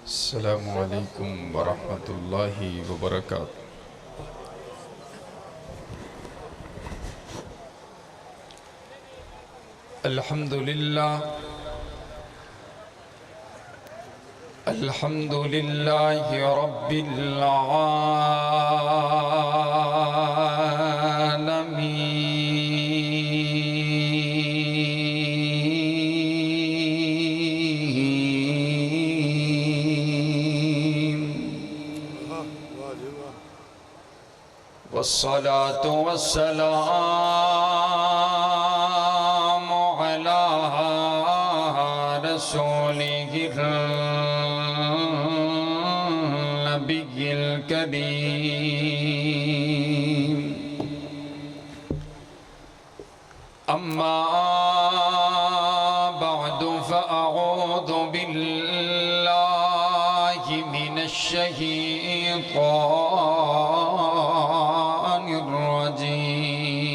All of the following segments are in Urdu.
السلام علیکم ورحمۃ اللہ وبرکاتہ۔ الحمدللہ رب العالمین، والصلاة والسلام على رسوله النبي الكريم، أما بعد فأعوذ بالله من الشيطان الرجيم،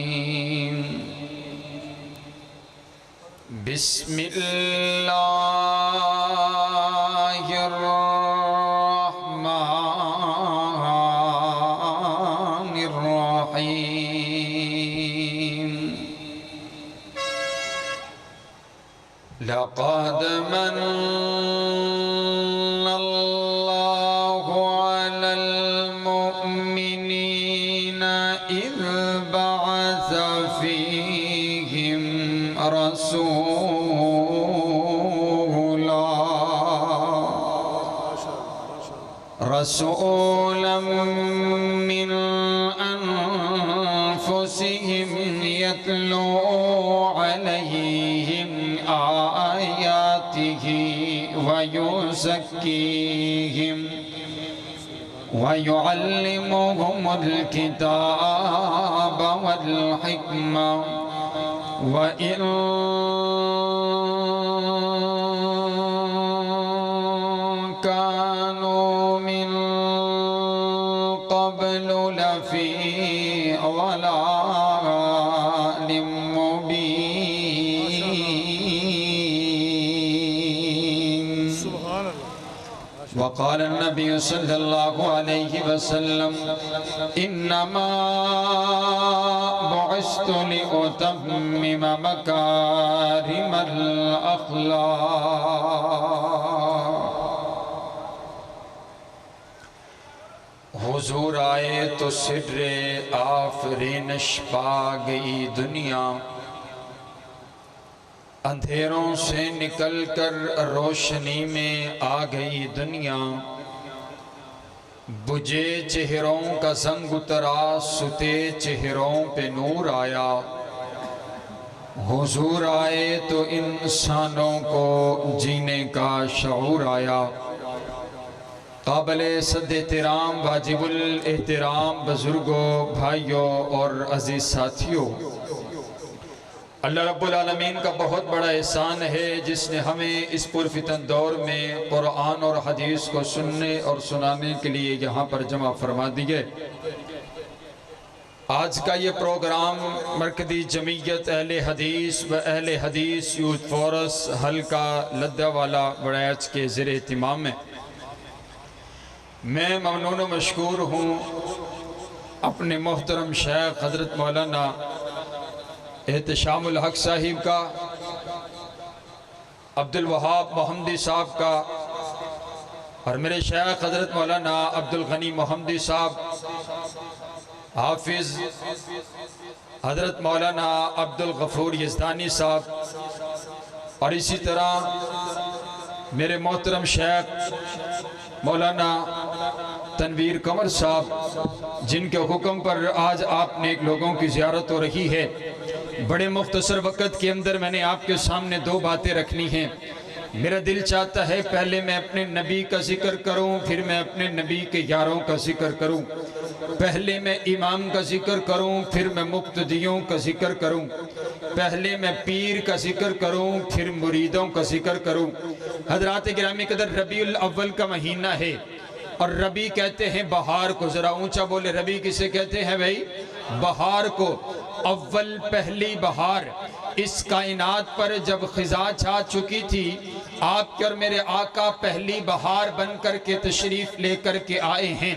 بسم الله الرحمن الرحيم، لقد من الله على المؤمنين إذ بعث فيهم رسولا من أنفسهم يتلو عليهم آياته ويزكيهم ويعلمهم الكتاب والحكمة وإن كانوا من قبل لفي ضلال مبين. وقال النبي صلى الله عليه وسلم: إنما بعثت لأتمم مكارم الأخلاق. حضور آئے تو سر آفرینش پا گئی دنیا، اندھیروں سے نکل کر روشنی میں آ گئی دنیا، بجھے چہروں کا زنگ اترا، ستے چہروں پہ نور آیا. حضور آئے تو انسانوں کو جینے کا شعور آیا. قابل صد احترام واجب الاحترام بزرگوں، بھائیوں اور عزیز ساتھیوں، اللہ رب العالمین کا بہت بڑا احسان ہے جس نے ہمیں اس پرفتن دور میں قرآن اور حدیث کو سننے اور سنانے کے لیے یہاں پر جمع فرما دیے. آج کا یہ پروگرام مرکزی جمعیت اہل حدیث و اہل حدیث یوتھ فورس حلقہ لدھا والا وڑیچ کے زیر اہتمام ہے. میں ممنون و مشکور ہوں اپنے محترم شیخ حضرت مولانا احتشام الحق صاحب کا، عبدالوہاب محمدی صاحب کا، اور میرے شیخ حضرت مولانا عبدالغنی محمدی صاحب، حافظ حضرت مولانا عبدالغفور یزدانی صاحب، اور اسی طرح میرے محترم شیخ مولانا تنویر قمر صاحب، جن کے حکم پر آج آپ نیک لوگوں کی زیارت ہو رہی ہے. بڑے مختصر وقت کے اندر میں نے آپ کے سامنے دو باتیں رکھنی ہیں. میرا دل چاہتا ہے پہلے میں اپنے نبی کا ذکر کروں، پھر میں اپنے نبی کے یاروں کا ذکر کروں. پہلے میں امام کا ذکر کروں، پھر میں مقتدیوں کا ذکر کروں. پہلے میں پیر کا ذکر کروں، پھر مریدوں کا ذکر کروں. حضرات گرامی قدر، ربیع الاول کا مہینہ ہے اور ربیع کہتے ہیں بہار کو. ذرا اونچا بولے، ربیع کسے کہتے ہیں بھائی؟ بہار کو. اول پہلی بہار اس کائنات پر جب خزاں چھا چکی تھی، آپ کے اور میرے آقا پہلی بہار بن کر کے تشریف لے کر کے آئے ہیں۔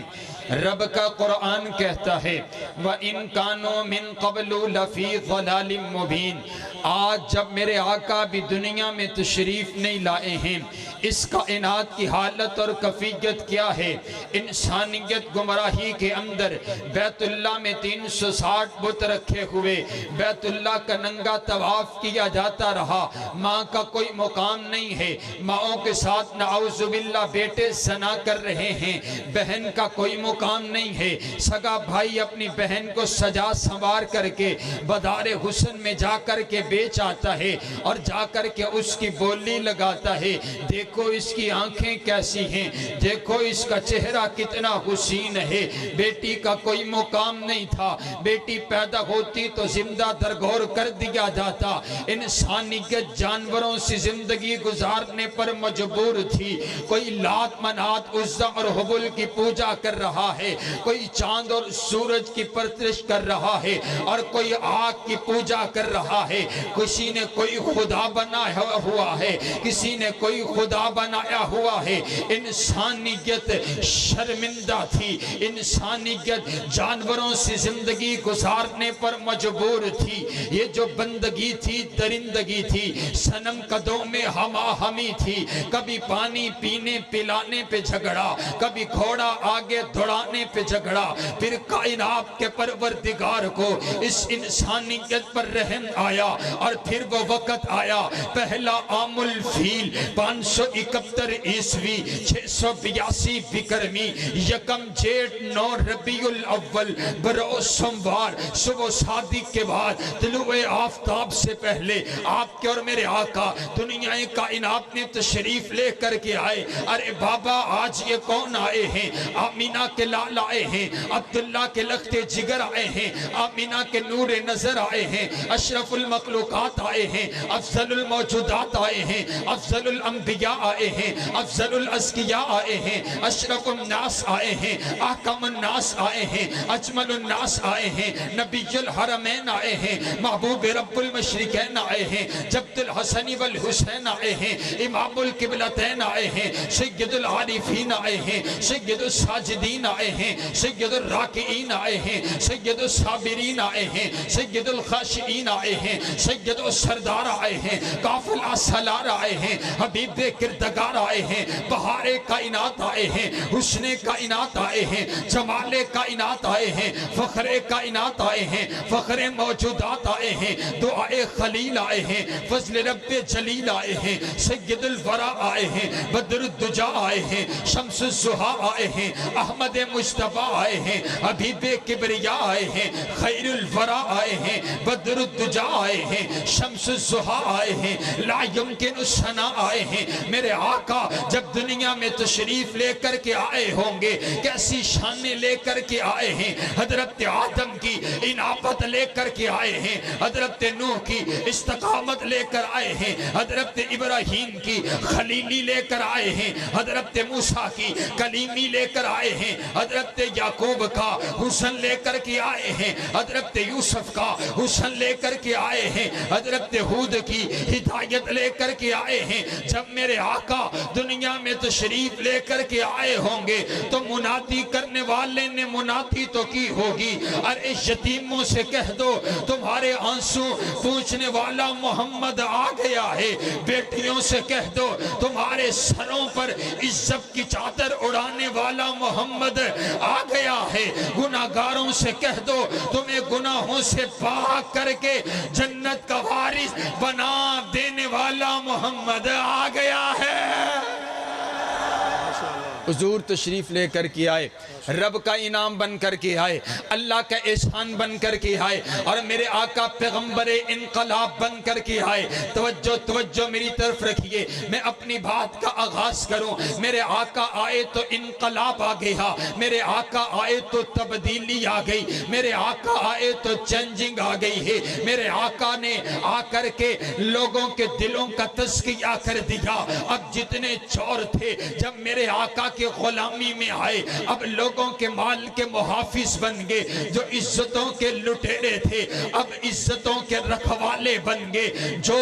رب کا قرآن کہتا ہے وَإِن كَانُوا مِن قَبْلُ لَفِي ضَلَالٍ مُبِينٍ۔ آج جب میرے آقا بھی دنیا میں تشریف نہیں لائے ہیں، اس کائنات کی حالت اور کیفیت کیا ہے؟ انسانیت گمراہی کے اندر بیت اللہ میں 360 بت رکھے ہوئے بیت اللہ کا ننگا طواف کیا جاتا رہا۔ ماں کا کوئی مقام نہیں ہے، ماؤں کے ساتھ نعوذ باللہ بیٹے زنا کر رہے ہیں، بہن کا کوئی مقام نہیں ہے، سگا بھائی اپنی بہن کو سجا سنوار کر کے بدار حسن میں جا کر کے بیچ آتا ہے اور جا کر کے اس کی بولی لگاتا ہے۔ دیکھو اس کی آنکھیں کیسی ہیں، دیکھو اس کا چہرہ کتنا حسین ہے۔ بیٹی کا کوئی مقام نہیں تھا، بیٹی پیدا ہوتی تو زندہ درگور کر دیا جاتا۔ انسانیت جانوروں سے زندگی گزارنے پر مجبور تھی۔ کوئی لات منات عزا اور حبل کی پوجا کر رہا ہے، کوئی چاند اور سورج کی پرستش کر رہا ہے، اور کوئی آگ کی پوجا کر رہا ہے۔ کسی نے کوئی خدا بنایا ہوا ہے، کسی نے کوئی خدا بنایا ہوا ہے۔ انسانیت شرمندہ تھی، انسانیت جانوروں سے زندگی گزارنے پر مجبور تھی۔ یہ جو بندگی تھی، درندگی تھی، صنم قدوں میں ہما ہمی تھی۔ کبھی پانی پینے پلانے پہ جھگڑا، کبھی گھوڑا آگے دوڑانے پہ جھگڑا، پھر کائنات کے پروردگار کو اس انسانیت پر رحم آیا، اور پھر وہ وقت آیا پہلا عام الفیل 571 عیسوی 682 بکرمی یکم جیٹ 9 ربیع الاول بروز سوموار صبح صادق کے بعد طلوع آفتاب سے پہلے آپ کے اور میرے آقا دنیا کائنات میں تشریف لے کر کے آئے۔ ارے بابا آج یہ کون آئے ہیں؟ آمینہ کے لال آئے ہیں، عبداللہ کے لخت جگر آئے ہیں، آمینہ کے نور نظر آئے ہیں، اشرف المخلوقات آئے ہیں، افضل الموجودات آئے ہیں، افضل الانبیاء آئے ہیں، افضل الازکیاء آئے ہیں، اشرف الناس آئے ہیں، احکم الناس آئے ہیں، اجمل الناس آئے ہیں، نبی الحرمین آئے ہیں، محبوب رب المشرقین آئے ہیں، جبت الحسن والحسین آئے ہیں، امام القبلتین آئے ہیں، سید العارفین آئے ہیں، سید الساجدین آئے ہیں، سید الراکعین آئے ہیں، سید الصابرین آئے ہیں، سید الخاشعین آئے ہیں، سید السردار آئے ہیں، قافلہ سالار آئے ہیں، حبیب کردگار آئے ہیں، بہار کائنات آئے ہیں، حسن کائنات آئے ہیں، جمال کائنات آئے ہیں، فخر کائنات آئے ہیں، فخر موجودات آئے ہیں، دعائے خلیل آئے ہیں، فضل رب جلیل آئے ہیں، سید الورا آئے ہیں، بدر الدجا آئے ہیں، شمس الزہا آئے ہیں، احمد مجتبیٰ آئے ہیں، حبیب کبریاء آئے ہیں، خیر الورا آئے ہیں، بدر الدجا آئے ہیں، شمس الزہا آئے ہیں، لا یمکن الثنا آئے ہیں۔ میرے آقا جب دنیا میں تشریف لے کر کے آئے ہوں گے کیسی شانیں لے کر کے آئے ہیں۔ حضرت آدم کی انابت لے کر کے آئے ہیں، حضرت نوح کی استقامت لے کر آئے ہیں، حضرت ابراہیم کی خلیلی لے کر آئے ہیں، حضرت موسیٰ کی کلیمی لے کر آئے ہیں، حضرت یعقوب کا حسن لے کر کے آئے ہیں، حضرت یوسف کا حسن لے کر کے آئے ہیں، حضرت ہود کی ہدایت لے کر کے آئے ہیں۔ جب میرے آقا دنیا میں تشریف لے کر کے آئے ہوں گے تو منادی کرنے والے نے منادی تو کی ہوگی، ارے یتیموں سے کہہ دو تمہارے آنسو پوچھنے والا محمد آ گیا ہے، بیٹیوں سے کہہ دو تمہارے سروں پر عزت کی چادر اڑانے والا محمد آ گیا ہے، گناہگاروں سے کہہ دو تمہیں گناہوں سے پاک کر کے جنت کا وارث بنا دینے والا محمد آ گیا ہے۔ حضور تشریف لے کر کے آئے، رب کا انعام بن کر کے آئے، اللہ کا احسان بن کر کے آئے، اور میرے آقا پیغمبر انقلاب بن کر کے آئے۔ توجہ میری طرف رکھیے، میں اپنی بات کا آغاز کروں۔ میرے آقا آئے تو انقلاب آ گیا، میرے آقا آئے تو تبدیلی آ گئی، میرے آقا آئے تو چینجنگ آ گئی ہے۔ میرے آقا نے آ کر کے لوگوں کے دلوں کا تزکیہ کر دیا۔ اب جتنے چور تھے جب میرے آقا کی غلامی میں آئے، اب لوگوں کے مال کے محافظ بن گئے، جو عزتوں کے لٹیرے تھے اب عزتوں کے رکھوالے بن گئے، جو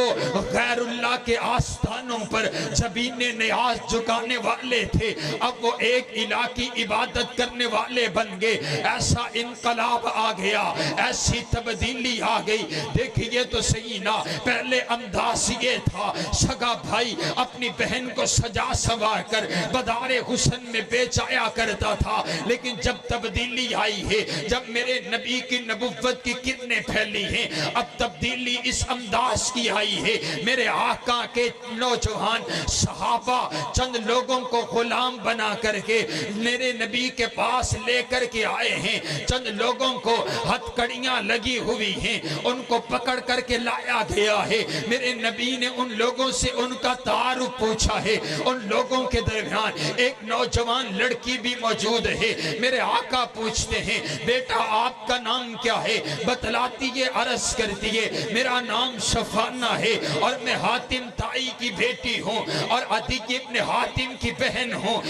غیر اللہ کے آستانوں پر جبین نیاز جھکانے والے تھے اب وہ ایک الہ کی عبادت کرنے والے بن گئے۔ ایسا انقلاب آ گیا، ایسی تبدیلی آ گئی۔ دیکھئے تو صحیح نا، پہلے انداز یہ تھا، سگا بھائی اپنی بہن کو سجا سنوار کر بدار حسن میں بیچایا کرتا تھا، لیکن جب تبدیلی آئی ہے، جب میرے نبی کی نبوت کی کرنیں پھیلی ہیں، اب تبدیلی اس انداز کی آئی ہے۔ میرے آقا کے نوجوان صحابہ چند لوگوں کو غلام بنا کر کے میرے نبی کے پاس لے کر کے آئے ہیں، چند لوگوں کو ہتھکڑیاں لگی ہوئی ہیں، ان کو پکڑ کر کے لایا گیا ہے۔ میرے نبی نے ان لوگوں سے ان کا تعارف پوچھا ہے، ان لوگوں کے درمیان ایک نوجوان لڑکی بھی موجود ہے۔ میرے آقا پوچھتے ہیں بیٹا آپ کا نام کیا ہے؟ بتلاتی ہے، عرض کرتی ہے میرا نام شفانہ ہے اور میں حاتم تائی کی بیٹی ہوں اور عدی ابن حاتم کی بہن ہوں۔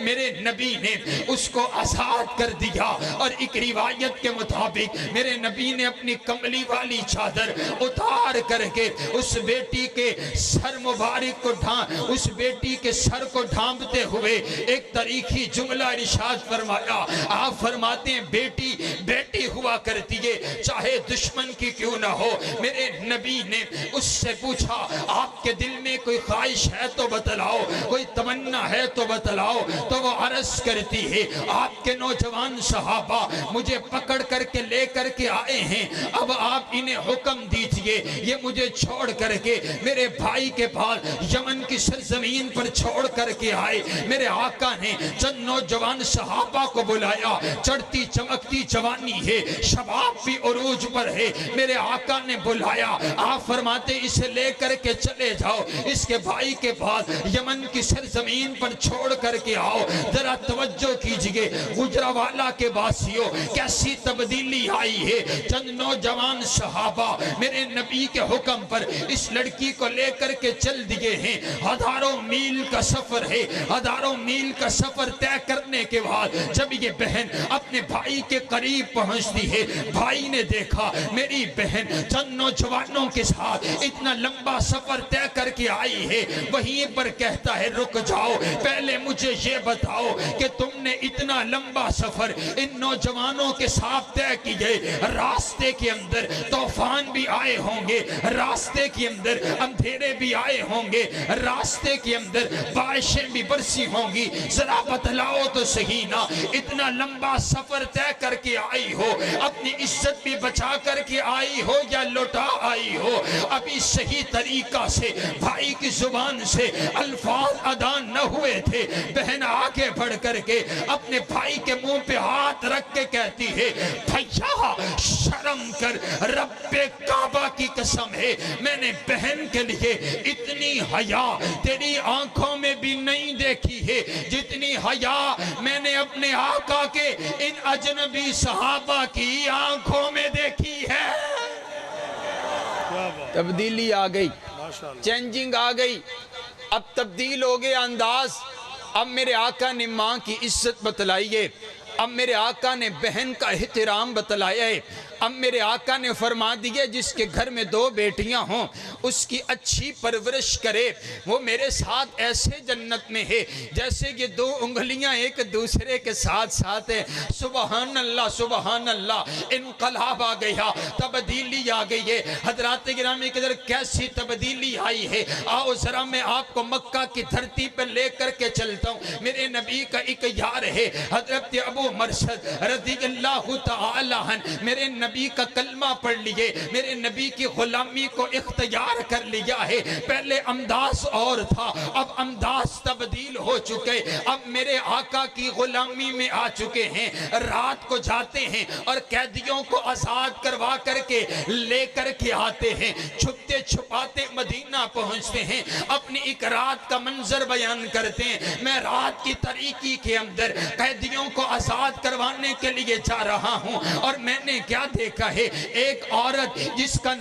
میرے نبی نے اس کو آزاد کر دیا اور ایک روایت کے مطابق میرے نبی نے اپنی کملی والی چادر اتار کر کے اس بیٹی کے سر مبارک کو اس بیٹی کے سر کو ڈھانپتے ہوئے ایک تاریخی جملہ ارشاد فرمایا۔ آپ فرماتے ہیں بیٹی بیٹی ہوا کرتی ہے چاہے دشمن کی کیوں نہ ہو۔ میرے نبی نے اس سے پوچھا آپ کے دل میں کوئی خواہش ہے تو بتلاؤ، کوئی تمنا ہے تو بتلاؤ، تو وہ عرض کرتی ہے آپ کے نوجوان صحابہ مجھے پکڑ کر کے لے کر کے آئے ہیں، اب آپ انہیں حکم دیجئے یہ مجھے چھوڑ کر کے میرے بھائی کے پاس یمن کی سرزمین پر چھوڑ کر کے آئے۔ میرے آقا نے چند نوجوان صحابہ کو بلایا، چڑھتی چمکتی جوانی ہے، شباب بھی عروج پر ہے، میرے آقا نے بلایا، آپ فرماتے اسے لے کر کے چلے جاؤ، اس کے بھائی کے پاس یمن کی سرزمین پر چھوڑ کر کے آؤ۔ ذرا توجہ کیجئے گجرانوالہ کے باسیوں کیسی تبدیلی آئی ہے۔ چند نوجوان صحابہ میرے نبی کے حکم پر اس لڑکی کو لے کر کے چل دیے ہیں، ہزاروں میل کا سفر ہے، ہزاروں میل کا سفر طے کرنے کے بعد جب یہ بہن اپنے بھائی کے قریب پہنچتی ہے، بھائی نے دیکھا میری بہن چند نوجوانوں کے ساتھ اتنا لمبا سفر طے کر کے آئی ہے، وہیں پر کہتا ہے رک جاؤ، پہلے مجھے یہ بتاؤ کہ تم نے اتنا لمبا سفر ان نوجوانوں کے ساتھ طے کیے، راستے کے اندر طوفان بھی آئے ہوں گے، راستے کے اندر اندھیرے بھی آئے ہوں گے، راستے کے اندر بارشیں بھی برسی ہوں گی، ذرا بتلاؤ تو صحیح نا، اتنا لمبا سفر طے کر کے آئی ہو، اپنی عزت بھی بچا کر کے آئی ہو یا لوٹا آئی ہو؟ ابھی صحیح طریقہ سے بھائی کی زبان سے الفاظ ادا نہ ہوئے تھے، بہن آگے بڑھ کر کے اپنے بھائی کے منہ پہ ہاتھ رکھ کے کہتی ہے بھیا شرم کر، رب کعبہ کی قسم ہے میں نے بہن کے لیے اتنی حیا تیری آنکھوں میں بھی نہیں دیکھی ہے جتنی حیا میں نے اپنے آقا کے ان اجنبی صحابہ کی آنکھوں میں دیکھی ہے۔ تبدیلی آ گئی، چینجنگ آ گئی، اب تبدیل ہو گیا انداز۔ اب میرے آقا نے ماں کی عزت بتلائی ہے، اب میرے آقا نے بہن کا احترام بتلایا ہے، اب میرے آقا نے فرما دیا جس کے گھر میں 2 بیٹیاں ہوں اس کی اچھی پرورش کرے، وہ میرے ساتھ ایسے جنت میں ہے جیسے یہ 2 انگلیاں ایک دوسرے کے ساتھ ساتھ ہیں۔ سبحان اللہ سبحان اللہ، انقلاب آ گیا، تبدیلی آ گئی ہے۔ حضرات گرامی کے در کیسی تبدیلی آئی ہے، آؤ ذرا میں آپ کو مکہ کی دھرتی پر لے کر کے چلتا ہوں۔ میرے نبی کا ایک یار ہے حضرت ابو مرشد رضی اللہ تعالی عنہ، میرے نبی کا کلمہ پڑھ لیے، میرے نبی کی غلامی کو اختیار کر لیا ہے۔ پہلے انداز اور تھا، اب انداز تبدیل ہو چکے، اب میرے آقا کی غلامی میں آ چکے ہیں۔ رات کو جاتے ہیں اور قیدیوں کو آزاد کروا کر کے لے کر کے آتے ہیں، چھپتے چھپاتے مدینہ پہنچتے ہیں، اپنی ایک رات کا منظر بیان کرتے ہیں۔ میں رات کی تاریکی کے اندر قیدیوں کو آزاد کروانے کے لیے جا رہا ہوں اور میں نے کیا دیکھا ہے ایک عورت جس کا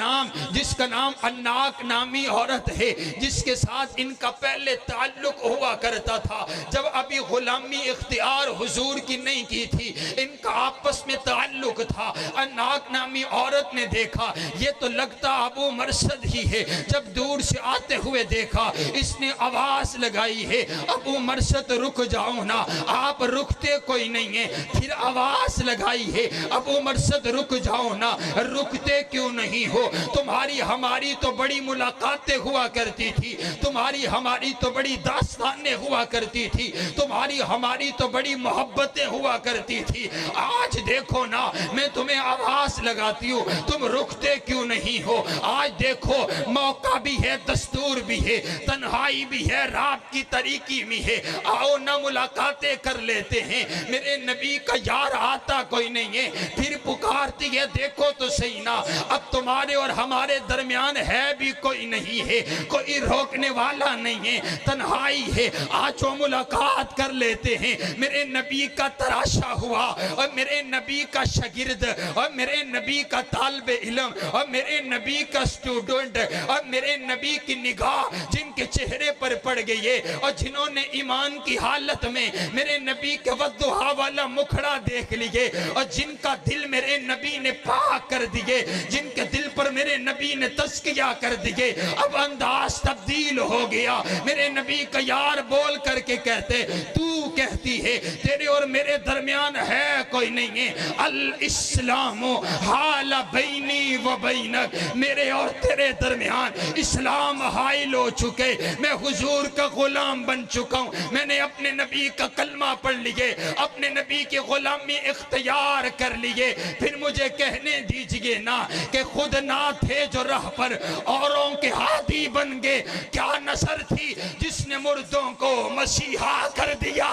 نام اناک نامی عورت ہے، جس کے ساتھ ان کا پہلے تعلق ہوا کرتا تھا جب ابھی غلامی اختیار حضور کی نہیں کی تھی، ان کا آپس میں تعلق تھا۔ اناک نامی عورت نے دیکھا یہ تو لگتا ابو مرثد ہی ہے، جب دور سے آتے ہوئے دیکھا اس نے آواز لگائی ہے ابو مرثد رک جاؤ نا، آپ رکتے کوئی نہیں ہیں۔ پھر آواز لگائی ہے ابو مرثد رک جاؤ نا، رکتے کیوں نہیں ہو؟ تمہاری ہماری تو بڑی ملاقاتیں ہوا کرتی تھی، تمہاری ہماری تو بڑی داستانیں ہوا کرتی تھی، تمہاری ہماری تو بڑی محبتیں ہوا کرتی تھی، آج دیکھو نا میں تمہیں آواز لگاتی ہوں تم رکتے کیوں نہیں ہو؟ آج دیکھو موقع بھی ہے، دستور بھی ہے، تنہائی بھی ہے، رات کی طریقی بھی ہے، آؤ نہ ملاقاتیں کر لیتے ہیں۔ میرے نبی کا یار آتا کوئی نہیں ہے، پھر پکارتی ہے دیکھو تو صحیح نا اب تمہارے اور ہمارے درمیان ہے بھی کوئی نہیں ہے، کوئی روکنے والا نہیں ہے، تنہائی ہے، آج وہ ملاقات کر لیتے ہیں۔ میرے نبی کا تراشا ہوا اور میرے نبی کا شاگرد اور میرے نبی کا طالب علم اور میرے نبی کا اسٹوڈنٹ اور میرے نبی کی نگاہ جن کے چہرے پر پڑ گئی ہے اور جنہوں نے ایمان کی حالت میں میرے نبی کے وضحا والا مکھڑا دیکھ لیے اور جن کا دل میرے نبی نے پاک کر دیے، جن کے دل پر میرے نبی نے تزکیہ کر دیے، اب انداز تبدیل ہو گیا۔ میرے نبی کا یار بول کر کے کہتے تو کہتی ہے تیرے اور میرے درمیان ہے کوئی نہیں ہے، الاسلام حال بینی و بینک، میرے اور تیرے درمیان اسلام حائل ہو چکے، میں حضور کا غلام بن چکا ہوں، میں نے اپنے نبی کا کلمہ پڑھ لیے، اپنے نبی کی غلامی اختیار کر لیے، پھر مجھے کہنے دیجئے نا کہ خود نہ تھے جو راہ پر اوروں کے ہادی بن گئے، کیا نصر تھی جس نے مردوں کو مسیحا کر دیا۔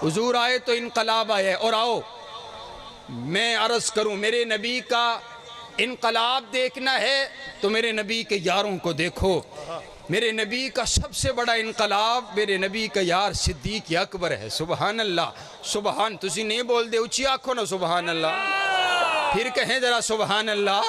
حضور آئے تو انقلاب آئے، اور آؤ میں عرض کروں میرے نبی کا انقلاب دیکھنا ہے تو میرے نبی کے یاروں کو دیکھو۔ میرے نبی کا سب سے بڑا انقلاب میرے نبی کا یار صدیق اکبر ہے۔ سبحان اللہ، سبحان، تسی نہیں بول دے اچھی آنکھوں نا سبحان اللہ، پھر کہیں ذرا سبحان اللہ۔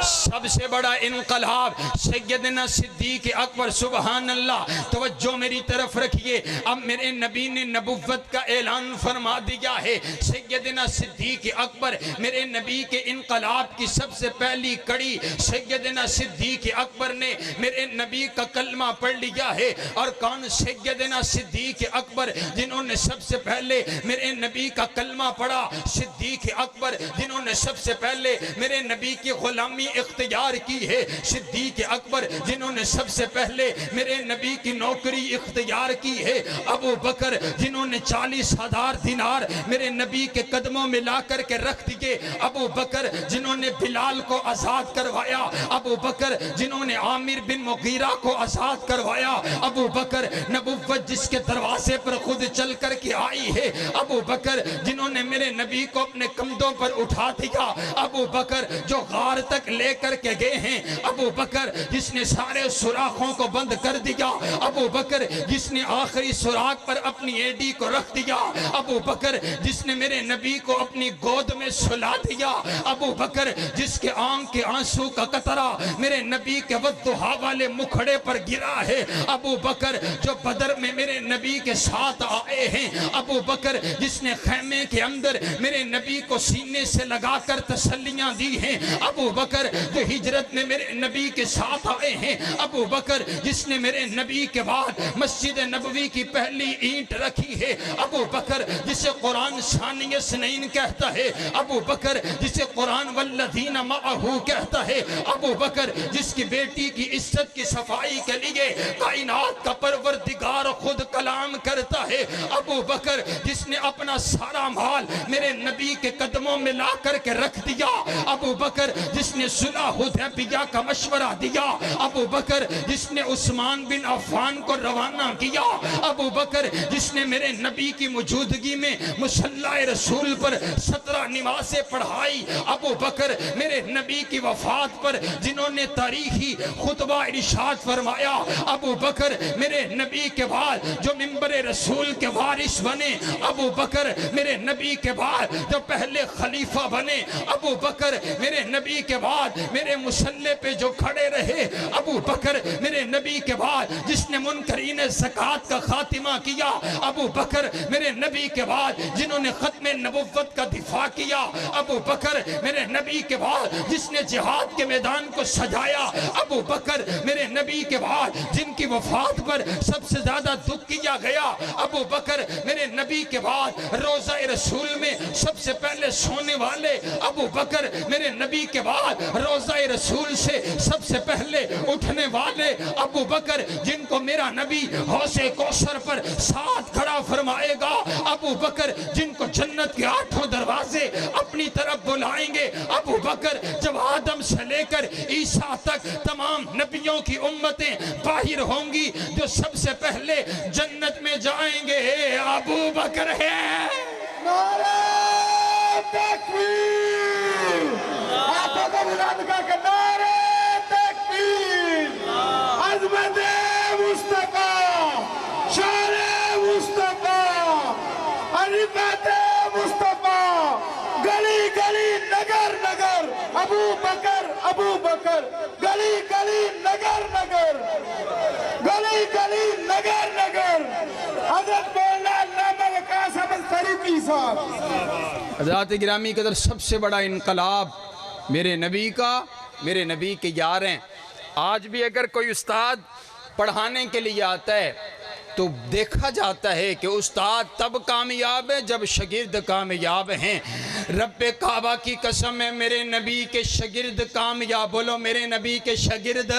سب سے بڑا انقلاب سیدنا صدیق اکبر، سبحان اللہ۔ توجہ میری طرف رکھیے، اب میرے نبی نے نبوت کا اعلان فرما دیا ہے۔ سیدنا صدیق اکبر میرے نبی کے انقلاب کی سب سے پہلی کڑی، سیدنا صدیق اکبر نے میرے نبی کا کلمہ پڑھ لیا ہے۔ اور کون سیدنا صدیق اکبر جنہوں نے سب سے پہلے میرے نبی کا کلمہ پڑھا؟ صدیق اکبر جنہوں نے سب سے پہلے میرے نبی کی غلامی اختیار کی ہے، صدیق اکبر جنہوں نے سب سے پہلے میرے نبی کی نوکری اختیار کی ہے، ابو بکر جنہوں نے 40,000 دینار میرے نبی کے قدموں میں لا کر کے رکھ دیے، ابو بکر جنہوں نے بلال کو آزاد کروایا، ابو بکر جنہوں نے عامر بن مغیرہ کو آزاد کروایا، ابو بکر نبوت جس کے دروازے پر خود چل کر کے آئی ہے، ابو بکر جنہوں نے میرے نبی کو اپنے کندھوں پر اٹھا دیا، ابو بکر جو غار تک لے کر کے گئے ہیں، ابو بکر جس نے سارے سوراخوں کو بند کر دیا، ابو بکر جس نے آخری سوراخ پر اپنی ایڈی کو رکھ دیا، ابو بکر جس نے میرے نبی کو اپنی گود میں سلا دیا، ابو بکر جس کے آنکھ کے آنسو کا قطرہ میرے نبی کے وضحا والے مکھڑے پر گرا ہے، ابو بکر جو بدر میں میرے نبی کے ساتھ آئے ہیں، ابو بکر جس نے خیمے کے اندر میرے نبی کو سینے سے لگا کر تسلیاں دی ہیں، ابو بکر جو ہجرت میں میرے نبی کے ساتھ آئے ہیں، ابو بکر جس نے میرے نبی کے بعد مسجد نبوی کی پہلی اینٹ رکھی ہے، ابو بکر جسے قرآن ثانی اثنین کہتا ہے، ابو بکر جسے قرآن والذین معہو کہتا ہے، ابو بکر جس کی بیٹی کی عزت کی صفائی کے لیے کائنات کا پروردگار خود کلام کرتا ہے، ابو بکر جس نے اپنا سارا مال میرے نبی کے قدموں میں لا کر کے رکھ دیا، ابو بکر جس نے صلح حدیبیہ کا مشورہ دیا، ابو بکر جس نے عثمان بن عفان کو روانہ کیا، ابو بکر جس نے میرے نبی کی موجودگی میں مصلی رسول پر 17 نمازیں پڑھائی، ابو بکر میرے نبی کی وفات پر جنہوں نے تاریخی خطبہ ارشاد فرمایا، ابو بکر میرے نبی کے بعد جو جو منبر رسول کے وارث بنے ابو بکر میرے نبی کے بعد جو پہلے خلیفہ بنے ابو بکر میرے نبی کے بعد میرے مصلی پہ جو کھڑے رہے ابو بکر میرے نبی کے بعد جس نے منکرین زکوٰۃ کا خاتمہ کیا ابو بکر میرے نبی کے بعد جنہوں نے ختم نبوت کا دفاع کیا ابو بکر میرے نبی کے بعد جس نے جہاد کے میدان کو سجایا ابو بکر میرے نبی کے بعد جن کی وفات پر سب سے زیادہ دکھ کیا گیا ابو بکر میرے نبی کے بعد روضہ رسول میں سب سے پہلے سونے والے ابو بکر میرے نبی کے بعد روضہ رسول سے سب سے پہلے اٹھنے والے ابو بکر جن کو میرا نبی حوض کوثر پر ساتھ کھڑا فرمائے گا ابو بکر جن کو جنت کے 8 دروازے اپنی طرف بلائیں گے ابو بکر جب آدم سے لے کر عیسیٰ تک تمام نبیوں کی امتیں باہر ہوں گی جو سب سے پہلے جنت میں جائیں گے ابو بکر ہے نعرہ تکبیر ہاتھوں کو بلند کر کے نعرہ تکبیر عظمت مصطفیٰ شان مصطفیٰ عظمت مصطفیٰ گلی گلی نگر نگر ابو بکر گلی گلی نگر نگر گلی گلی نگر نگر حضرت مولانا نعمت قاسم الفاروقی صاحب حضرات گرامی قدر سب سے بڑا انقلاب میرے نبی کا میرے نبی کے یار ہیں آج بھی اگر کوئی استاد پڑھانے کے لیے آتا ہے تو دیکھا جاتا ہے کہ استاد تب کامیاب ہے جب شاگرد کامیاب ہیں رب کعبہ کی قسم ہے میرے نبی کے شاگرد کامیاب بولو میرے نبی کے شاگرد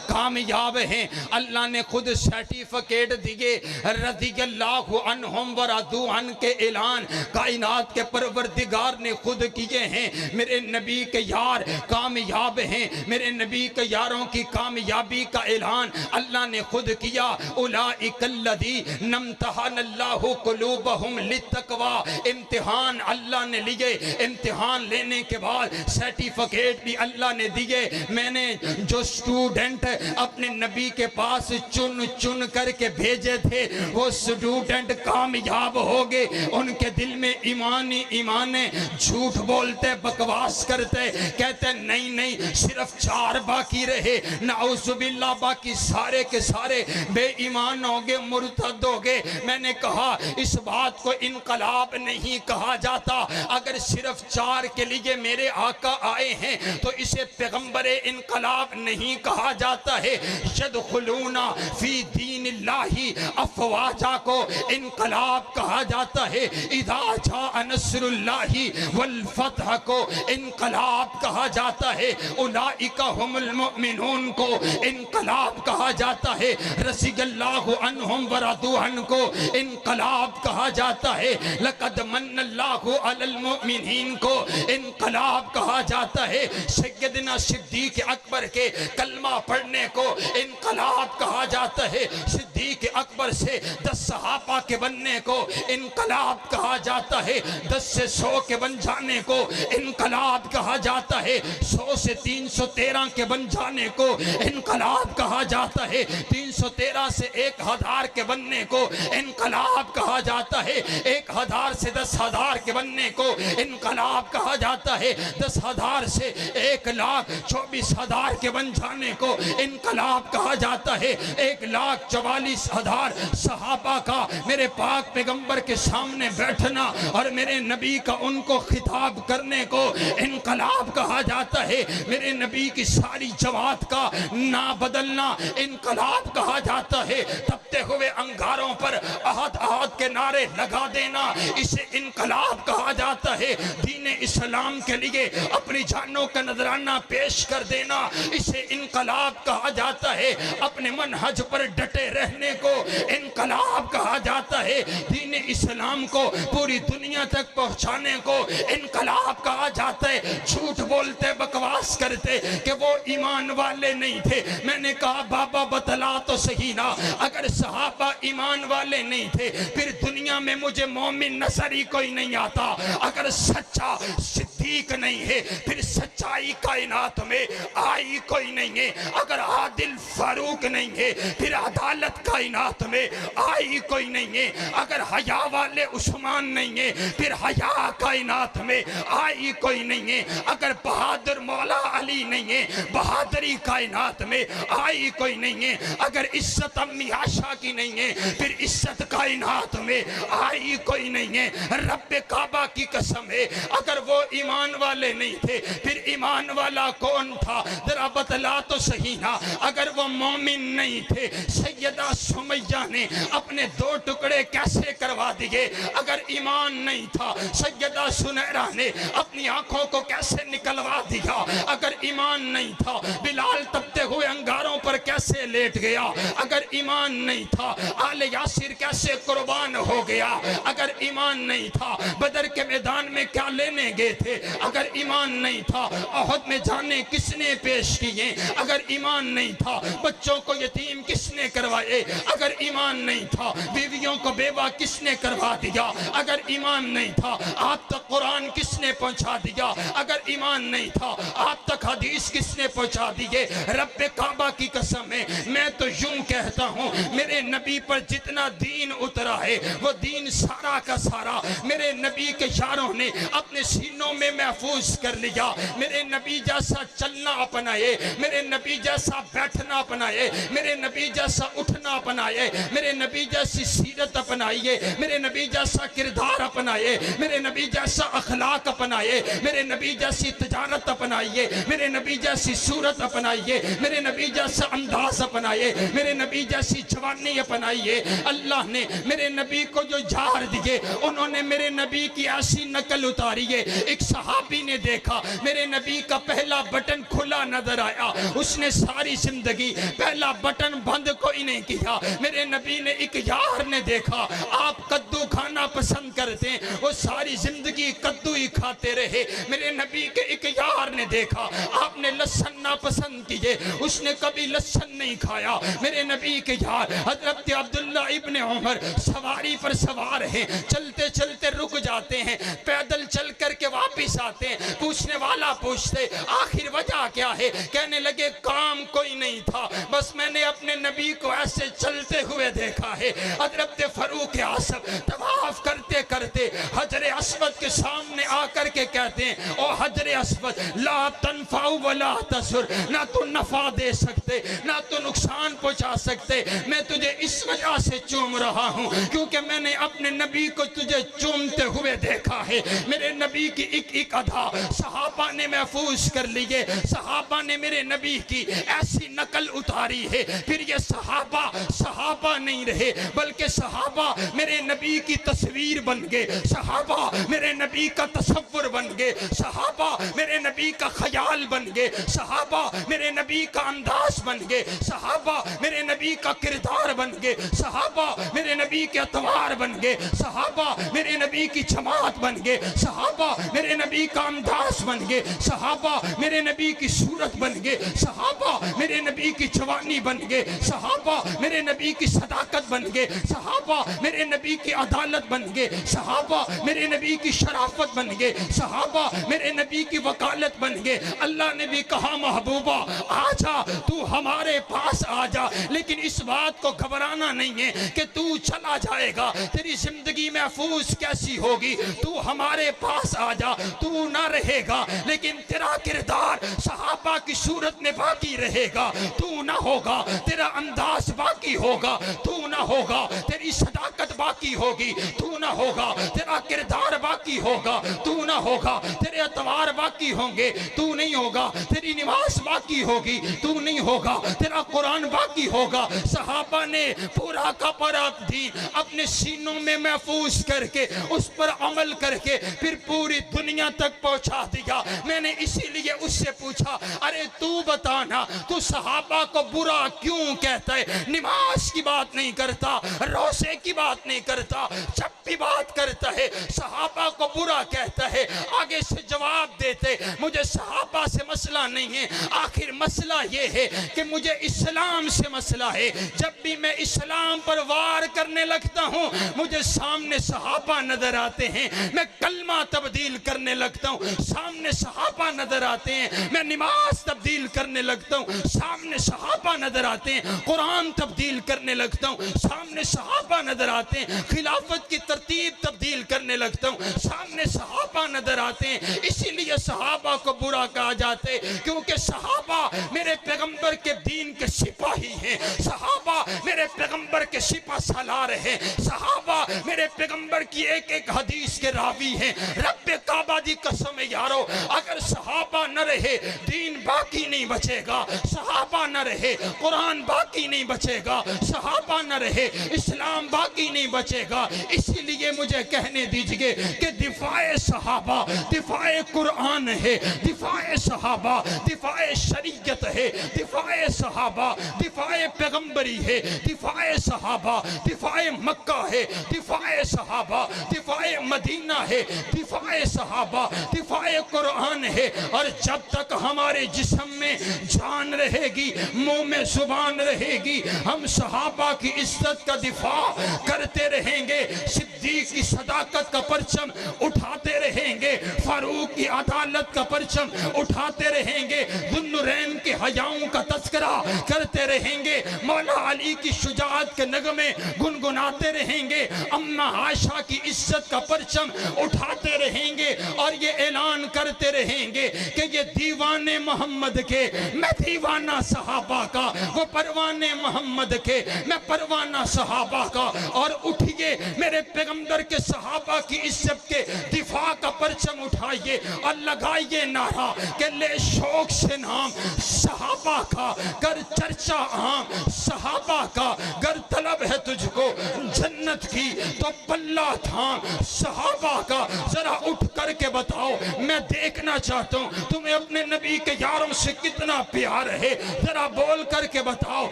کامیاب ہیں اللہ نے خود سرٹیفکیٹ دیے رضی اللہ عنہم ورضوا عنہ کے اعلان کائنات کے پروردگار نے خود کیے ہیں میرے نبی کے یار کامیاب ہیں میرے نبی کے یاروں کی کامیابی کا اعلان اللہ نے خود کیا اولئک الذی نمتحن اللہ قلوبہم للتقوی امتحان اللہ نے لیے امتحان لینے کے بعد سرٹیفکیٹ بھی اللہ نے دیے میں نے جو سٹوڈنٹ اپنے نبی کے پاس چن کر کے بھیجے تھے وہ سٹوڈنٹ کامیاب ہو گئے ان کے دل میں ایمان ہے جھوٹ بولتے بکواس کرتے کہتے نہیں صرف 4 باقی رہے نعوذ باللہ باقی سارے کے سارے بے ایمان ہو گئے مرتد ہو گئے میں نے کہا اس بات کو انقلاب نہیں کہا جاتا اگر صرف 4 کے لیے میرے آقا آئے ہیں تو اسے پیغمبر انقلاب نہیں کہا جاتا ہے یدخلون فی دین اللہ افواجا کو انقلاب کہا جاتا ہے اذا جاء نصر اللہ والفتح کو انقلاب کہا جاتا ہے اولئک هم المؤمنون کو انقلاب کہا جاتا ہے رضی اللہ عنہم ورضوا عنہ کو انقلاب کہا جاتا ہے لقد من اللہ علی المؤمنین کو انقلاب کہا جاتا ہے سیدنا صدیق اکبر کے کلمہ پڑھنے کو انقلاب کہا جاتا ہے صدیق اکبر سے 10 صحابہ کے بننے کو انقلاب کہا جاتا ہے 10 سے 100 کے بن جانے کو انقلاب کہا جاتا ہے 100 سے 313 کے بن جانے کو انقلاب کہا جاتا ہے 313 سے 1000 کے بننے کو انقلاب کہا جاتا ہے 1000 سے 10,000 کے بننے کو انقلاب کہا جاتا ہے 10,000 سے 1,24,000 کے بن جانے کو انقلاب کہا جاتا ہے 1,44,000 صحابہ کا میرے پاک پیغمبر کے سامنے بیٹھنا اور میرے نبی کا ان کو خطاب کرنے کو انقلاب کہا جاتا ہے میرے نبی کی ساری جماعت کا نہ بدلنا انقلاب کہا جاتا ہے تپتے ہوئے انگاروں پر احد احد کے نعرے لگا دینا اسے انقلاب کہا جاتا ہے دین اسلام کے لیے اپنی جانوں کا نذرانہ پیش کر دینا اسے انقلاب کہا جاتا ہے اپنے منہج پر ڈٹے رہنے کو انقلاب کہا جاتا ہے دین اسلام کو پوری دنیا تک پہنچانے کو انقلاب کہا جاتا ہے جھوٹ بولتے بکواس کرتے کہ وہ ایمان والے نہیں تھے میں نے کہا بابا بتلا تو صحیح نا اگر صحابہ ایمان والے نہیں تھے پھر دنیا میں مجھے مومن نظر ہی کوئی نہیں آتا اگر سچا صدیق صدیق نہیں ہے پھر سچائی کائنات میں آئی کوئی نہیں ہے، اگر عادل فاروق نہیں ہے پھر عدالت کائنات میں آئی کوئی نہیں ہے، اگر حیا والے عثمان نہیں ہے پھر حیا کائنات میں آئی کوئی نہیں ہے، اگر بہادر مولا علی نہیں ہے بہادری کائنات میں آئی کوئی نہیں ہے، اگر عزت امی عائشہ کی نہیں ہے پھر عزت کائنات میں آئی کوئی نہیں ہے۔ رب کعبہ کی قسم ہے اگر وہ ایمان والے نہیں تھے پھر ایمان والا کون تھا؟ ذرا بتلا تو صحیح نا، اگر وہ مومن نہیں تھے سیدہ سمیہ نے اپنے 2 ٹکڑے کیسے کروا دیے؟ اگر ایمان نہیں تھا سیدہ سنیرہ نے اپنی آنکھوں کو کیسے نکلوا دیا؟ اگر ایمان نہیں تھا بلال تپتے ہوئے انگاروں پر کیسے لیٹ گیا؟ اگر ایمان نہیں تھا آل یاسر کیسے قربان ہو گیا؟ اگر ایمان نہیں تھا بدر کے میدان میں کیا لینے گئے تھے؟ اگر ایمان نہیں تھا احد میں جانے کس نے پیش کیے؟ اگر ایمان نہیں تھا بچوں کو یتیم کس نے کروائے؟ اگر ایمان نہیں تھا بیویوں کو بیوہ کس نے کروا دیا؟ اگر ایمان نہیں تھا آپ تک قرآن کس نے پہنچا دیا؟ اگر ایمان نہیں تھا آپ تک حدیث کس نے پہنچا دیے؟ رب کعبہ کی قسم ہے میں تو یوں کہتا ہوں میرے نبی پر جتنا دین اترا ہے وہ دین سارا کا سارا میرے نبی کے یاروں نے اپنے سینوں میں محفوظ کر لیا۔ میرے نبی جیسا چلنا اپنائے، میرے نبی جیسا بیٹھنا اپنائے، میرے نبی جیسا اٹھنا اپنائے، میرے نبی جیسی سیرت اپنائیے، میرے نبی جیسا کردار اپنائے، میرے نبی جیسا اخلاق اپنائے، میرے نبی جیسی تجارت اپنائیے، میرے نبی جیسی صورت اپنائیے، میرے نبی جیسا انداز اپنائیے، میرے نبی جیسی جوانی اپنائیے۔ اللہ نے میرے نبی کو جو یار دیے انہوں نے میرے نبی کی ایسی نقل اتاری ہے۔ ایک صحابی نے دیکھا میرے نبی کا پہلا بٹن کھلا نظر آیا، اس نے ساری زندگی پہلا بٹن بند کوئی نہیں کیا۔ میرے نبی نے ایک یار نے دیکھا آپ کدو کھانا پسند کرتے ہیں، وہ ساری زندگی کدو ہی کھاتے رہے۔ میرے نبی کے ایک یار نے دیکھا آپ نے لہسن ناپسند کیے، اس نے کبھی لہسن نہیں کھایا۔ میرے نبی کے یار حضرت عبداللہ ابن عمر سواری پر سوار ہیں، چلتے چلتے رک جاتے ہیں، پیدل چل کر کے واپس آتے ہیں۔ پوچھنے والا پوچھتے آخر وجہ کیا ہے؟ کہنے لگے کام کوئی نہیں تھا، بس میں نے اپنے نبی کو ایسے چلتے ہوئے دیکھا ہے۔ حضرت فاروق اعظم طواف کرتے کرتے حجر اسود کے سامنے آ کر کے کہتے ہیں او حجر اسود لا تنفع ولا تضر، نہ تو نفع دے سکتے نہ تو نقصان پہنچا سکتے، میں تجھے اس وجہ سے چوم رہا ہوں کیونکہ میں نے اپنے نبی کو تجھے چومتے ہوئے دیکھا ہے۔ میرے نبی کی ایک ادا صحابہ نے محفوظ کر لیے، صحابہ نے میرے نبی کی ایسی نقل اتاری ہے۔ پھر یہ صحابہ نہیں رہے بلکہ صحابہ میرے نبی کی تصویر بن گئے، صحابہ میرے نبی کا تصور بن گئے، صحابہ میرے نبی کا خیال بن گئے، صحابہ میرے نبی کا انداز بن گئے، صحابہ میرے نبی کا کردار بن گئے، صحابہ میرے نبی کے اتوار بن گئے، صحابہ میرے نبی کی جماعت بن گئے، صحابہ میرے نبی کا انداز بن گئے، صحابہ میرے نبی کی صورت بن گئے، صحابہ میرے نبی کی جوانی بن گئے، صحابہ میرے نبی کی صداقت بن گئے، صحابہ میرے نبی کی عدالت بن گئے، صحابہ میرے نبی کی شرافت بن گئے، صحابہ میرے نبی کی وکالت بن گئے۔ اللہ نے بھی کہا محبوبہ آجا تو ہمارے پاس آجا، لیکن اس بات کو گھبرانا نہیں ہے کہ تو چلا جائے گا تیری زندگی محفوظ کیسی ہوگی، تو ہمارے پاس آجا، تو نہ رہے گا لیکن تیرا کردار صحابہ کی صورت میں باقی رہے گا، تو نہ ہوگا تیرا انداز باقی ہوگا، تو نہ ہوگا تیری صداقت باقی ہوگی، تو نہ ہوگا تیرا کردار باقی ہوگا، تو نہ ہوگا تیرے اتوار باقی ہوں گے، تو نہیں ہوگا تیری نماز باقی ہوگی، تو نہیں ہوگا تیرا قرآن باقی ہوگا۔ صحابہ نے پورا کا پورا دین اپنے سینوں میں محفوظ کر کے اس پر عمل کر کے پھر پوری دنیا تک پہنچا دیا۔ میں نے اسی لیے اس سے پوچھا ارے تو بتانا تو صحابہ کو برا کیوں کہتا ہے؟ نماز کی بات نہیں کرتا، روزے کی بات نہیں کرتا، جب بھی بات کرتا ہے ہے، صحابہ کو برا کہتا ہے، آگے سے جواب دیتے مجھے صحابہ سے مسئلہ نہیں ہے، آخر مسئلہ یہ ہے کہ مجھے اسلام سے مسئلہ ہے۔ جب بھی میں اسلام پر وار کرنے لگتا ہوں مجھے سامنے صحابہ نظر آتے ہیں، میں کلمہ تبدیل کرنے لگتا ہوں سامنے صحابہ نظر آتے ہیں، میں نماز تبدیل کرنے لگتا ہوں سامنے صحابہ نظر آتے ہیں، قرآن تبدیل کرنے لگتا ہوں سامنے صحابہ نظر آتے ہیں، خلافت کی ترتیب تبدیل کرنے لگتا ہوں سامنے صحابہ نظر آتے ہیں۔ اسی لیے صحابہ کو برا کہا جاتا ہے کیونکہ صحابہ میرے پیغمبر کے دین کے سپاہی ہیں، صحابہ میرے پیغمبر کے سپہ سالار ہیں، صحابہ میرے پیغمبر کی ایک ایک حدیث کے راوی ہیں۔ رب کعبہ دی قسم ہے یارو، اگر صحابہ نہ رہے دین باقی نہیں بچے گا، صحابہ نہ رہے قرآن باقی نہیں بچے گا، صحابہ نہ رہے اسلام باقی نہیں بچے گا۔ اسی لیے مجھے کہنے دیجئے کہ دفاع صحابہ دفاع قرآن ہے، دفاع صحابہ دفاع شریعت ہے، دفاع صحابہ دفاع پیغمبری ہے، دفاع صحابہ دفاع مکہ ہے، دفاع صحابہ دفاع مدینہ ہے، دفاع صحابہ دفاع قرآن ہے۔ اور جب تک ہمارے جسم میں جان رہے گی، منہ میں زبان رہے گی، ہم صحابہ کی عزت کا دفاع کرتے رہیں گے، صدیق کی صداقت کا پرچم اٹھاتے رہیں گے، فاروق کی عدالت کا پرچم اٹھاتے رہیں گے، ذوالنورین کے حیاؤں کا تذکرہ کرتے رہیں گے، مولا علی کی شجاعت کے نغمے گنگناتے رہیں گے، اماں عائشہ کی عزت کا پرچم اٹھاتے رہیں گے، اور یہ اعلان کرتے رہیں گے کہ یہ دیوان محمد کے، میں دیوانہ صحابہ کا، وہ پروان محمد کے، میں پروانہ صحابہ کا۔ اور اٹھئے میرے پیغمبر کے صحابہ کی عزت کے دفاع کا پرچم اٹھائیے اور لگائیے نعرہ کہ لے شوق سے نام صحابہ کا، گر چرچا عام صحابہ کا، گر طلب ہے تجھ کو جنت کی تو پلہ تھام صحابہ کا۔ ذرا اٹھ کر کے بتاؤ، میں دیکھنا چاہتا ہوں تمہیں اپنے نبی کے یاروں سے کتنا پیار ہے، ذرا بول کر کے بتاؤ۔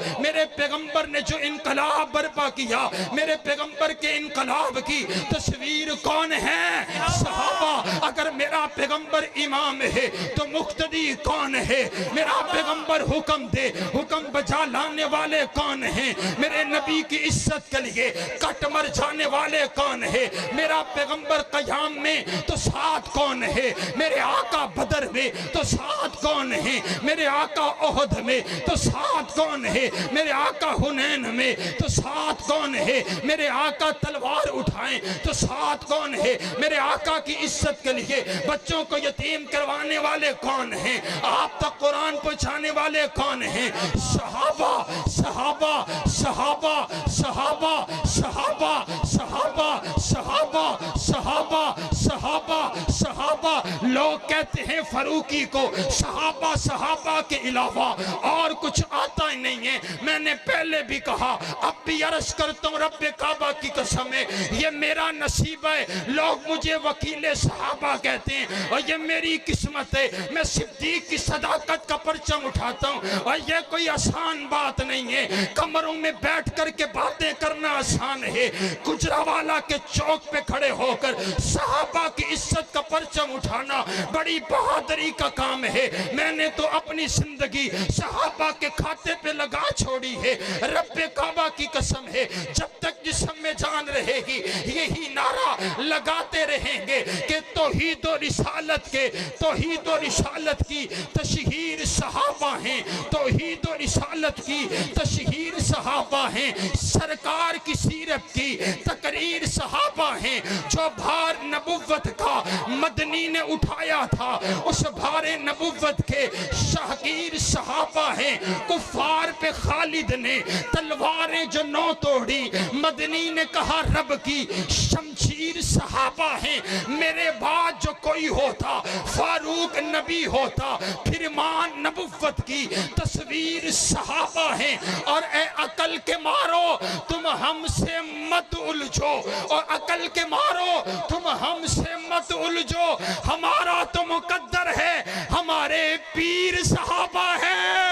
میرے پیغمبر نے جو انقلاب برپا کیا، میرے پیغمبر کے انقلاب کی تصویر کون ہے؟ صحابہ۔ اگر میرا پیغمبر امام ہے تو مقتدی کون ہے؟ میرا پیغمبر حکم دے، حکم بجا لانے والے کون ہیں؟ میرے نبی کی عزت کے لیے کٹ مر جانے والے کون ہیں؟ میرا پیغمبر قیام میں تو ساتھ کون ہے؟ میرے آقا بدر میں تو ساتھ کون ہیں؟ میرے آقا احد میں تو ساتھ کون ہے؟ میرے آقا حنین میں تو ساتھ کون ہے؟ میرے آقا تلوار اٹھائیں تو ساتھ کون ہے؟ میرے آقا کی عزت کے لیے بچوں کو یتیم کروانے والے کون ہیں؟ آپ تک قرآن پہنچانے والے کون ہیں؟ صحابہ صحابہ صحابہ صحابہ صحابہ صحابہ صحابہ صحابہ صحابہ صحابہ۔ لوگ کہتے ہیں فاروقی کو صحابہ صحابہ کے علاوہ اور کچھ آتا ہی نہیں ہے۔ میں نے پہلے بھی کہا، اب بھی عرض کرتا ہوں رب کعبہ کی قسم ہے، یہ میرا نصیب ہے۔ لوگ مجھے وکیل صحابہ کہتے ہیں اور یہ میری قسمت ہے، میں صدیق کی صداقت کا پرچم اٹھاتا ہوں، اور یہ کوئی آسان بات نہیں ہے۔ کمروں میں بیٹھ کر کے باتیں کرنا آسان ہے، گجرانوالہ کے چوک پہ کھڑے ہو کر صحابہ کی عزت کا پرچم اٹھانا بڑی بہادری کا کام ہے۔ میں نے تو اپنی زندگی صحابہ کے کھاتے پہ لگا چھوڑی ہے۔ رب کعبہ کی قسم ہے، جب تک جسم میں جان رہے گی یہی نعرہ لگاتے رہیں گے کہ توحید و رسالت کے، توحید و رسالت کی تشہیر صحابہ ہیں، توحید و رسالت کی تشہیر صحابہ ہیں، سرکار کی سیرت کی تقریر صحابہ ہیں۔ جو بھار نبوت کا مدنی نے اٹھایا تھا، اس بھار نبوت کے شاہگیر صحابہ ہیں۔ کفار پہ خالد نے تلواریں جو نو توڑی، مدنی نے کہا رب کی شمشیر صحابہ ہیں۔ میرے بعد جو کوئی ہوتا فاروق نبی ہوتا، فرمان نبوت کی تصویر صحابہ ہیں۔ اور اے عقل کے مارو تم ہم سے مت الجھو، اور عقل کے مارو تم ہم سے مت الجھو، ہمارا تو مقدر ہے، ہمارے پیر صحابہ ہیں۔